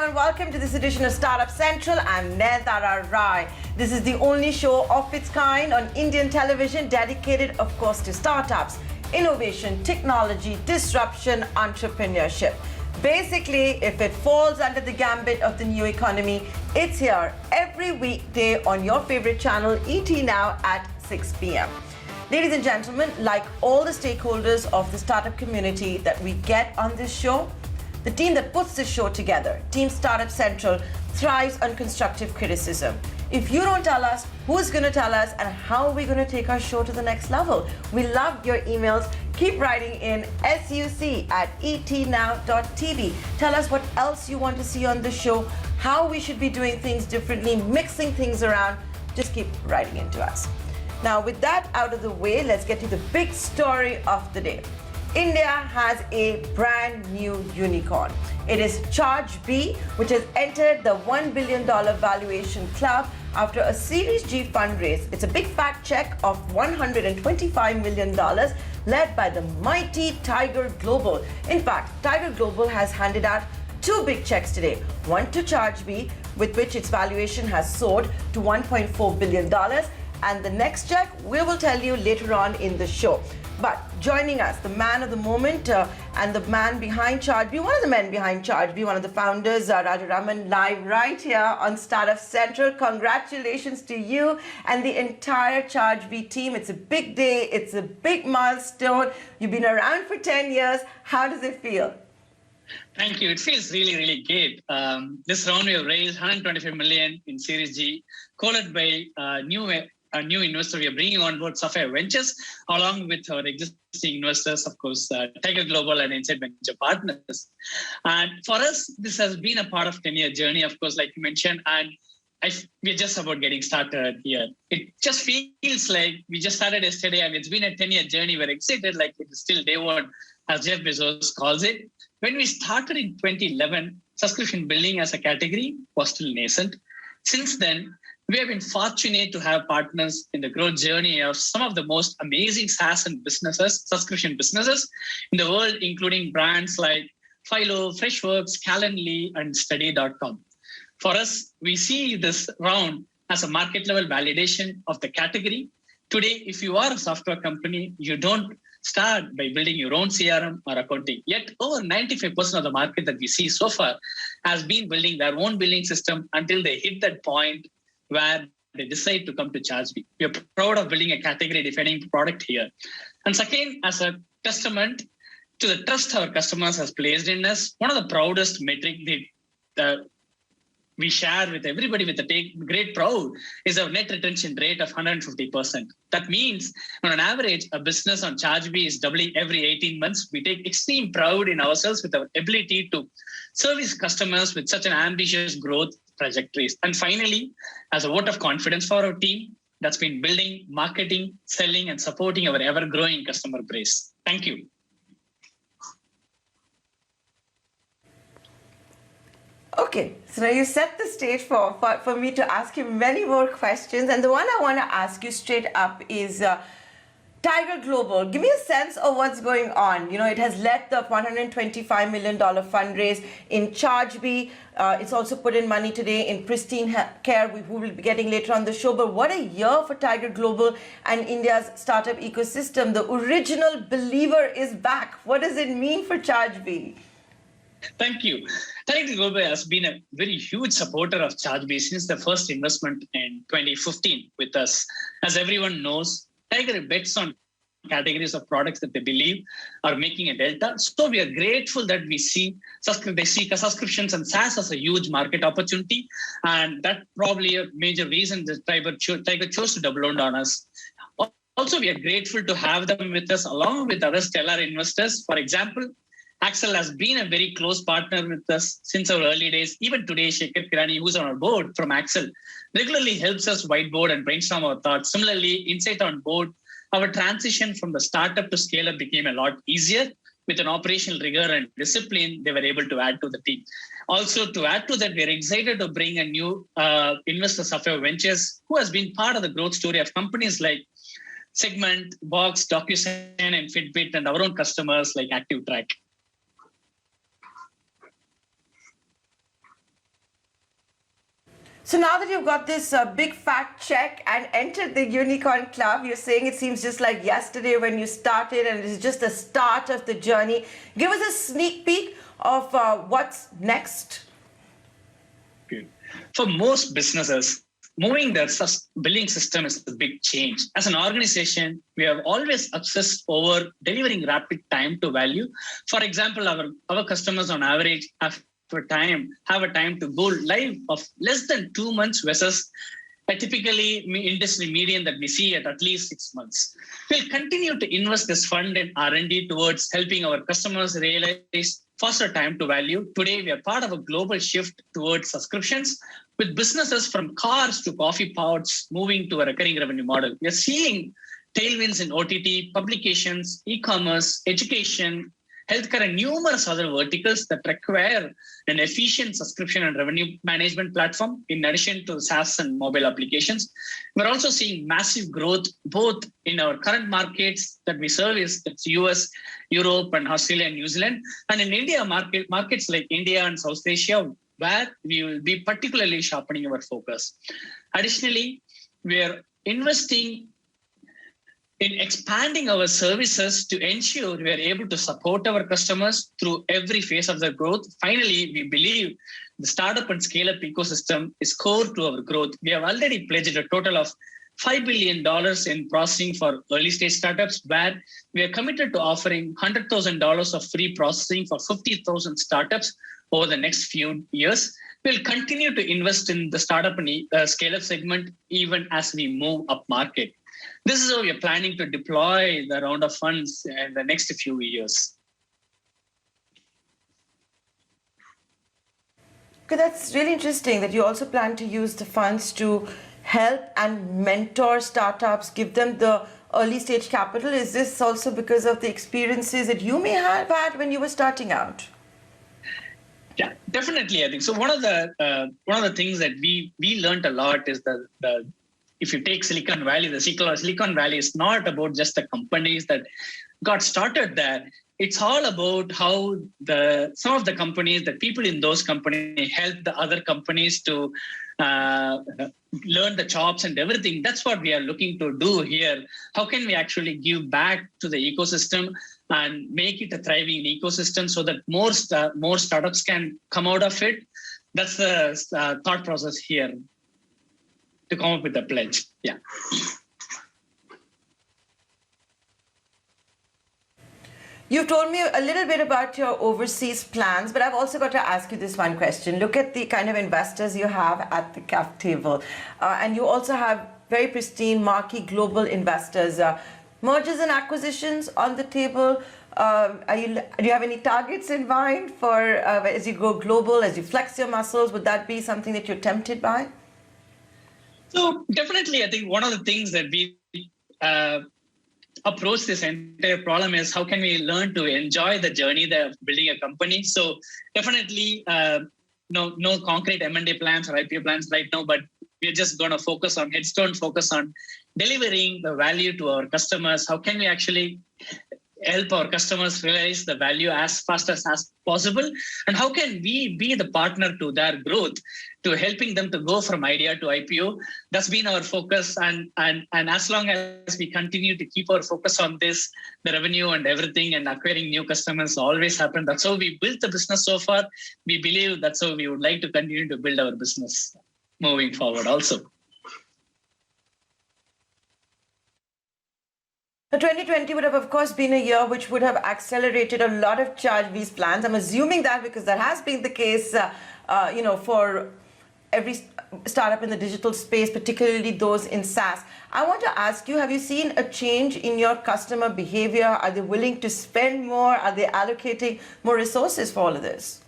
everyone, welcome to this edition of Startup Central. I'm Naitara Rai. This is the only show of its kind on Indian television dedicated, of course, to startups, innovation, technology, disruption, entrepreneurship. Basically, if it falls under the gambit of the new economy, it's here every weekday on your favorite channel, ET Now at 6 p.m. Ladies and gentlemen, like all the stakeholders of the startup community that we get on this show, the team that puts this show together, Team Startup Central, thrives on constructive criticism. If you don't tell us, who's going to tell us, and how are we going to take our show to the next level? We love your emails. Keep writing in suc@etnow.tv. Tell us what else you want to see on the show, how we should be doing things differently, mixing things around. Just keep writing into us. Now, with that out of the way, let's get to the big story of the day. India has a brand new unicorn. It is Chargebee, which has entered the $1 billion valuation club after a Series G fundraise. It's a big fat check of $125 million led by the mighty Tiger Global. In fact, Tiger Global has handed out two big checks today. One to Chargebee, with which its valuation has soared to $1.4 billion. And the next check, we will tell you later on in the show. But joining us, the man of the moment and the man behind Chargebee, one of the men behind Chargebee, one of the founders, Rajaraman, live right here on Startup Central. Congratulations to you and the entire Chargebee team. It's a big day. It's a big milestone. You've been around for 10 years. How does it feel? Thank you. It feels really, really good. This round we have raised 125 million in Series G, co-led by a new investor we are bringing on board, Sapphire Ventures, along with our existing investors, of course, Tiger Global and Inside Venture Partners. And for us, this has been a part of 10-year journey, of course, like you mentioned, and we're just about getting started here. It just feels like we just started yesterday, and it's been a 10-year journey. We're excited, like it is still day one, as Jeff Bezos calls it. When we started in 2011, subscription billing as a category was still nascent. Since then, we have been fortunate to have partners in the growth journey of some of the most amazing SaaS and subscription businesses in the world, including brands like Philo, Freshworks, Calendly, and Study.com. For us, we see this round as a market level validation of the category. Today, if you are a software company, you don't start by building your own CRM or accounting. Yet over 95% of the market that we see so far has been building their own billing system until they hit that point where they decide to come to Chargebee. We are proud of building a category-defining product here. And second, as a testament to the trust our customers has placed in us, one of the proudest metric that we share with everybody with a great proud is our net retention rate of 150%. That means on an average, a business on Chargebee is doubling every 18 months. We take extreme pride in ourselves with our ability to service customers with such an ambitious growth trajectories. And finally, as a vote of confidence for our team that's been building, marketing, selling, and supporting our ever-growing customer base. Thank you. Okay, so now you set the stage for me to ask you many more questions. And the one I want to ask you straight up is Tiger Global. Give me a sense of what's going on. You know, it has led the $125 million fundraise in Chargebee. It's also put in money today in Pristine Care, who will be getting later on the show. But what a year for Tiger Global and India's startup ecosystem. The original believer is back. What does it mean for Chargebee? Thank you. Tiger Global has been a very huge supporter of Chargebee since the first investment in 2015 with us. As everyone knows, Tiger bets on categories of products that they believe are making a delta. So we are grateful that they see subscriptions and SaaS as a huge market opportunity. And that's probably a major reason that Tiger chose to double down on us. Also, we are grateful to have them with us along with other stellar investors. For example, Axel has been a very close partner with us since our early days. Even today, Shekhar Kirani, who's on our board from Axel, regularly helps us whiteboard and brainstorm our thoughts. Similarly, Insight on board, our transition from the startup to scale up became a lot easier. With an operational rigor and discipline, they were able to add to the team. Also, to add to that, we're excited to bring a new investor, Sapphire Ventures, who has been part of the growth story of companies like Segment, Box, DocuSign, and Fitbit, and our own customers like ActiveTrack. So now that you've got this big fat check and entered the Unicorn Club, you're saying it seems just like yesterday when you started and it is just the start of the journey. Give us a sneak peek of what's next. For most businesses, moving their billing system is a big change. As an organization, we have always obsessed over delivering rapid time to value. For example, our customers on average have a time to go live of less than 2 months versus a typically industry median that we see at least 6 months. We'll continue to invest this fund in R&D towards helping our customers realize faster time to value. Today, we are part of a global shift towards subscriptions, with businesses from cars to coffee pods moving to a recurring revenue model. We are seeing tailwinds in OTT, publications, e-commerce, education, healthcare, and numerous other verticals that require an efficient subscription and revenue management platform in addition to SaaS and mobile applications. We're also seeing massive growth both in our current markets that we service, that's US, Europe, and Australia and New Zealand, and in India markets like India and South Asia, where we will be particularly sharpening our focus. Additionally, we are investing in expanding our services to ensure we are able to support our customers through every phase of their growth. Finally, we believe the startup and scale-up ecosystem is core to our growth. We have already pledged a total of $5 billion in processing for early-stage startups, where we are committed to offering $100,000 of free processing for 50,000 startups over the next few years. We'll continue to invest in the startup and scale-up segment even as we move up market. This is how we are planning to deploy the round of funds in the next few years. Okay, that's really interesting that you also plan to use the funds to help and mentor startups, give them the early stage capital. Is this also because of the experiences that you may have had when you were starting out? Yeah, definitely. I think so. One of the things that we learned a lot is the if you take Silicon Valley, the Silicon Valley is not about just the companies that got started there. It's all about how some of the companies, the people in those companies help the other companies to learn the jobs and everything. That's what we are looking to do here. How can we actually give back to the ecosystem and make it a thriving ecosystem so that more startups can come out of it? That's the thought process here to come up with a pledge. Yeah. You've told me a little bit about your overseas plans, but I've also got to ask you this one question. Look at the kind of investors you have at the cap table. And you also have very pristine, marquee global investors. Mergers and acquisitions on the table. Do you have any targets in mind for as you go global, as you flex your muscles? Would that be something that you're tempted by? So definitely, I think one of the things that we approach this entire problem is how can we learn to enjoy the journey of building a company. So definitely no concrete M&A plans or IPO plans right now, but we're just going to focus on delivering the value to our customers. How can we actually help our customers realize the value as fast as possible? And how can we be the partner to their growth, to helping them to go from idea to IPO? That's been our focus. And as long as we continue to keep our focus on this, the revenue and everything and acquiring new customers always happen. That's how we built the business so far. We believe that's how we would like to continue to build our business moving forward also. 2020 would have, of course, been a year which would have accelerated a lot of Chargebee's plans. I'm assuming that because that has been the case, for every startup in the digital space, particularly those in SaaS. I want to ask you, have you seen a change in your customer behavior? Are they willing to spend more? Are they allocating more resources for all of this?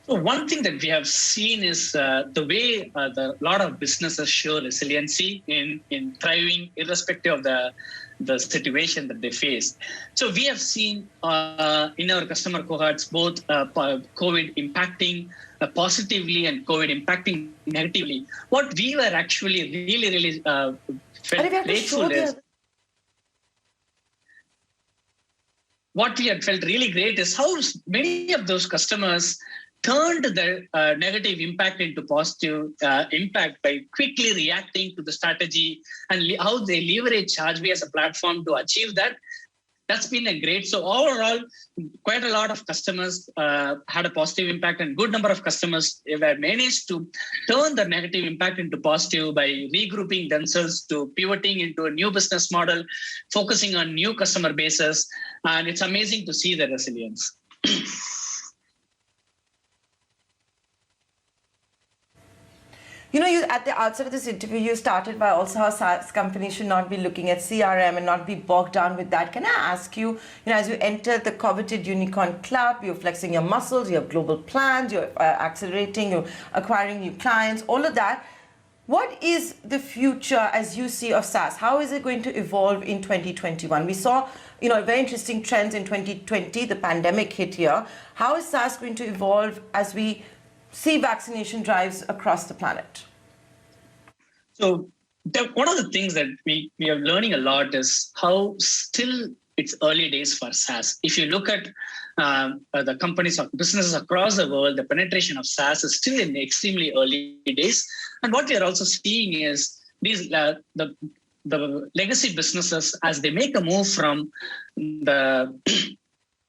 So one thing that we have seen is the way a lot of businesses show resiliency in thriving irrespective of the situation that they face. So we have seen in our customer cohorts both COVID impacting positively and COVID impacting negatively. What we were actually really felt grateful is what we had felt really great is how many of those customers turned the negative impact into positive impact by quickly reacting to the strategy and how they leverage Chargebee as a platform to achieve that. That's been a great. So overall, quite a lot of customers had a positive impact, and good number of customers have managed to turn the negative impact into positive by regrouping themselves to pivoting into a new business model, focusing on new customer bases. And it's amazing to see the resilience. You know, you at the outset of this interview, you started by also how SaaS companies should not be looking at CRM and not be bogged down with that. Can I ask you, as you enter the coveted unicorn club, you're flexing your muscles, you have global plans, you're accelerating, you're acquiring new clients, all of that. What is the future as you see of SaaS? How is it going to evolve in 2021? We saw, very interesting trends in 2020. The pandemic hit here. How is SaaS going to evolve as we see vaccination drives across the planet? So one of the things that we are learning a lot is how still it's early days for SaaS. If you look at the companies or businesses across the world, the penetration of SaaS is still in extremely early days. And what we are also seeing is these the legacy businesses, as they make a move from the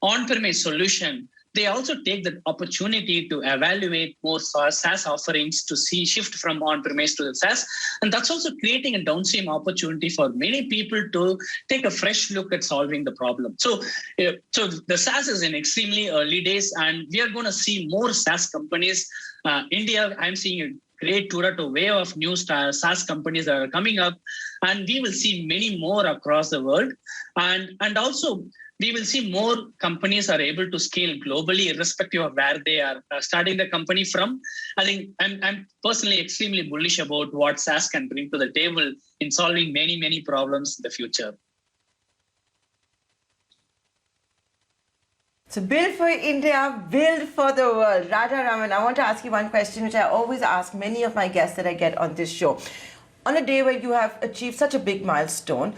on-premise solution, they also take the opportunity to evaluate more SaaS offerings to see shift from on-premise to the SaaS. And that's also creating a downstream opportunity for many people to take a fresh look at solving the problem. So the SaaS is in extremely early days, and we are going to see more SaaS companies. India, I'm seeing a great wave of new SaaS companies that are coming up, and we will see many more across the world. And also, we will see more companies are able to scale globally, irrespective of where they are starting the company from. I think I'm personally extremely bullish about what SaaS can bring to the table in solving many, many problems in the future. So build for India, build for the world. Rajaraman, I want to ask you one question, which I always ask many of my guests that I get on this show. On a day where you have achieved such a big milestone,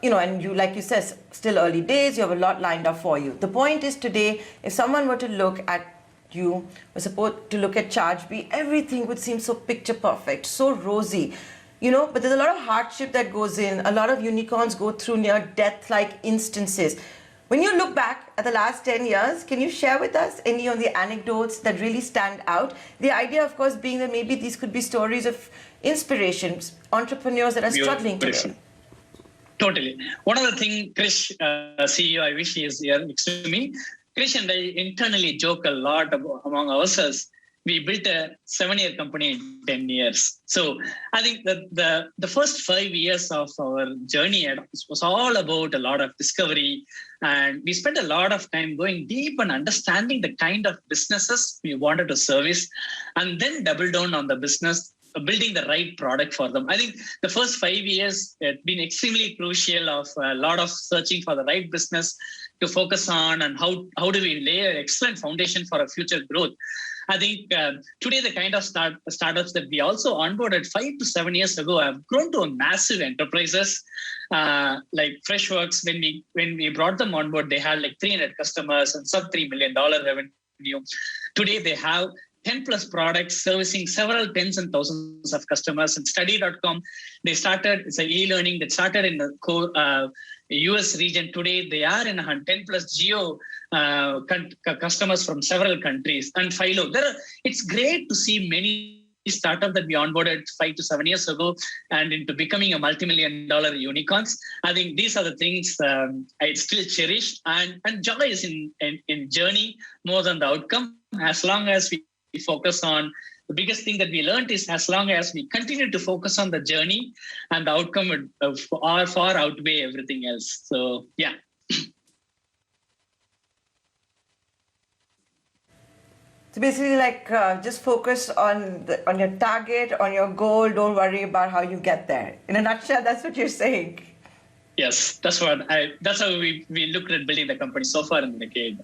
and you, like you said, still early days, you have a lot lined up for you. The point is today, if someone were to look at you, were supposed to look at Chargebee, everything would seem so picture perfect, so rosy, but there's a lot of hardship that goes in. A lot of unicorns go through near death-like instances. When you look back at the last 10 years, can you share with us any of the anecdotes that really stand out? The idea, of course, being that maybe these could be stories of inspirations, entrepreneurs that are struggling today. Totally. One of the things, Krish, CEO, I wish he is here next to me. Krish and I internally joke a lot among ourselves. We built a 7-year company in 10 years. So I think that the first 5 years of our journey was all about a lot of discovery. And we spent a lot of time going deep and understanding the kind of businesses we wanted to service, and then double down on the business, building the right product for them. I think the first 5 years have been extremely crucial of a lot of searching for the right business to focus on, and how do we lay an excellent foundation for a future growth. I think today the kind of startups that we also onboarded 5 to 7 years ago have grown to a massive enterprises. Like Freshworks, when we brought them on board, they had like 300 customers and sub $3 million revenue. Today they have 10 plus products servicing several tens and thousands of customers. And study.com, it's an e-learning that started in the core US region. Today, they are in 10 plus geo customers from several countries. And Philo, it's great to see many startups that we onboarded 5 to 7 years ago and into becoming a multi-million-dollar unicorns. I think these are the things I still cherish. And joy is in journey more than the outcome. As long as we focus on the biggest thing that we learned is, as long as we continue to focus on the journey, and the outcome would far outweigh everything else. So yeah. So basically, like just focus on your target, on your goal. Don't worry about how you get there. In a nutshell, that's what you're saying. Yes, that's how we looked at building the company so far in the decade.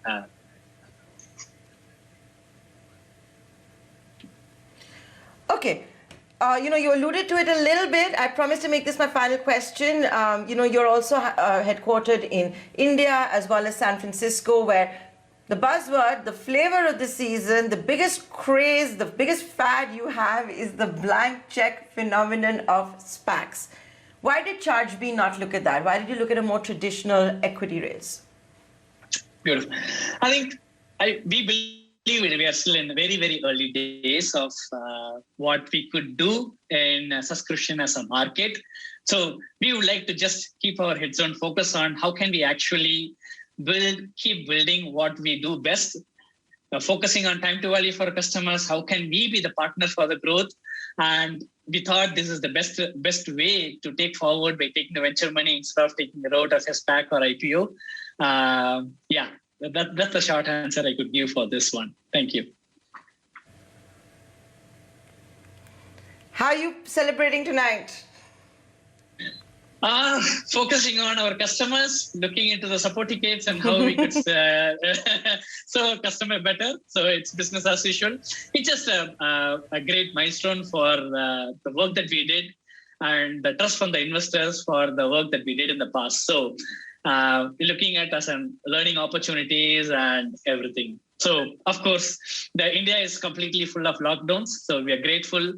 Okay. You alluded to it a little bit. I promised to make this my final question. You're also headquartered in India as well as San Francisco, where the buzzword, the flavor of the season, the biggest craze, the biggest fad you have is the blank check phenomenon of SPACs. Why did Chargebee not look at that? Why did you look at a more traditional equity raise? Beautiful. I think we believe we are still in the very, very early days of what we could do in subscription as a market. So we would like to just keep our heads on focus on how can we actually keep building what we do best, focusing on time to value for customers. How can we be the partner for the growth? And we thought this is the best way to take forward by taking the venture money instead of taking the route as a SPAC or IPO. That's the short answer I could give for this one. Thank you. How are you celebrating tonight? Focusing on our customers, looking into the certificates and how we could serve customer better. So it's business as usual. It's just a great milestone for the work that we did and the trust from the investors for the work that we did in the past. So we're looking at as learning opportunities and everything. So, of course, India is completely full of lockdowns. So we are grateful.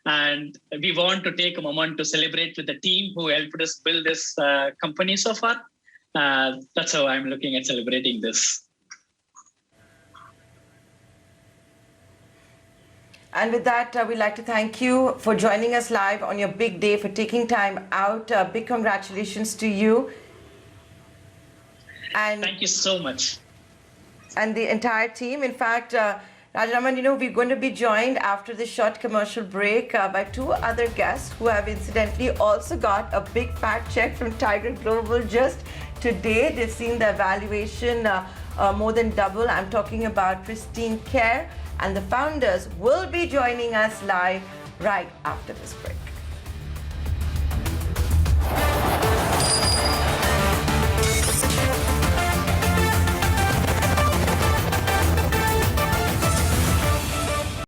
And we want to take a moment to celebrate with the team who helped us build this company so far. That's how I'm looking at celebrating this. And with that, we'd like to thank you for joining us live on your big day, for taking time out. Big congratulations to you. And thank you so much. And the entire team. In fact, Rajaraman, we're going to be joined after this short commercial break by two other guests who have incidentally also got a big fat check from Tiger Global just today. They've seen the valuation more than double. I'm talking about Pristine Care, and the founders will be joining us live right after this break.